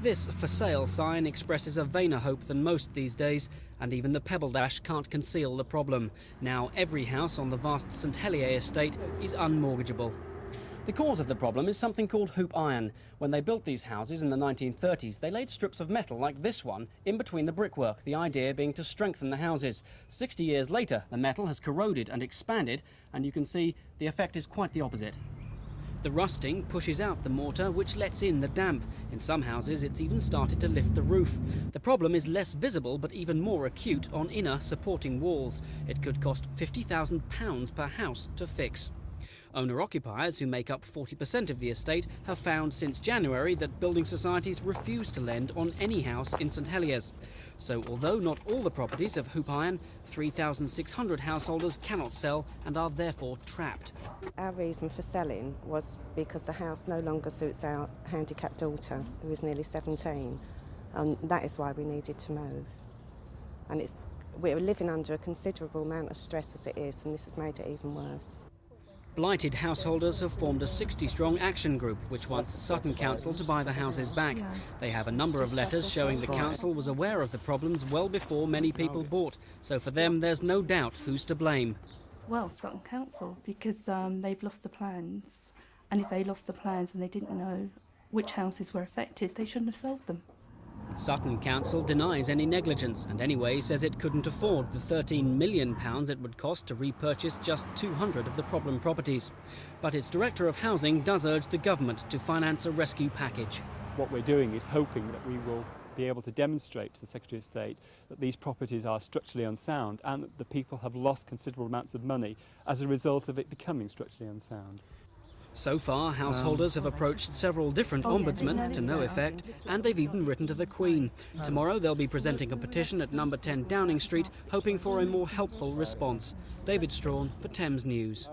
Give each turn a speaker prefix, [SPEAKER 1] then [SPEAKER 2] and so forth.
[SPEAKER 1] This for sale sign expresses a vainer hope than most these days, and even the pebble dash can't conceal the problem. Now every house on the vast St Helier estate is unmortgageable. The cause of the problem is something called hoop iron. When they built these houses in the 1930s, they laid strips of metal like this one in between the brickwork, the idea being to strengthen the houses. 60 years later, the metal has corroded and expanded, and you can see the effect is quite the opposite. The rusting pushes out the mortar, which lets in the damp. In some houses, it's even started to lift the roof. The problem is less visible, but even more acute on inner supporting walls. It could cost £50,000 per house to fix. Owner-occupiers, who make up 40% of the estate, have found since January that building societies refuse to lend on any house in St Heliers. So although not all the properties have hoop iron, 3,600 householders cannot sell and are therefore trapped.
[SPEAKER 2] Our reason for selling was because the house no longer suits our handicapped daughter, who is nearly 17, and that is why we needed to move. And we're living under a considerable amount of stress as it is, and this has made it even worse.
[SPEAKER 1] Blighted householders have formed a 60-strong action group which wants Sutton Council to buy the houses back. They have a number of letters showing the council was aware of the problems well before many people bought. So for them, there's no doubt who's to blame.
[SPEAKER 3] Well, Sutton Council, because they've lost the plans. And if they lost the plans and they didn't know which houses were affected, they shouldn't have sold them.
[SPEAKER 1] Sutton Council denies any negligence and anyway says it couldn't afford the £13 million it would cost to repurchase just 200 of the problem properties. But its Director of Housing does urge the government to finance a rescue package.
[SPEAKER 4] What we're doing is hoping that we will be able to demonstrate to the Secretary of State that these properties are structurally unsound and that the people have lost considerable amounts of money as a result of it becoming structurally unsound.
[SPEAKER 1] So far, householders have approached several different ombudsmen to no effect, and they've even written to the Queen. Tomorrow they'll be presenting a petition at number 10 Downing Street, hoping for a more helpful response. David Strawn for Thames News.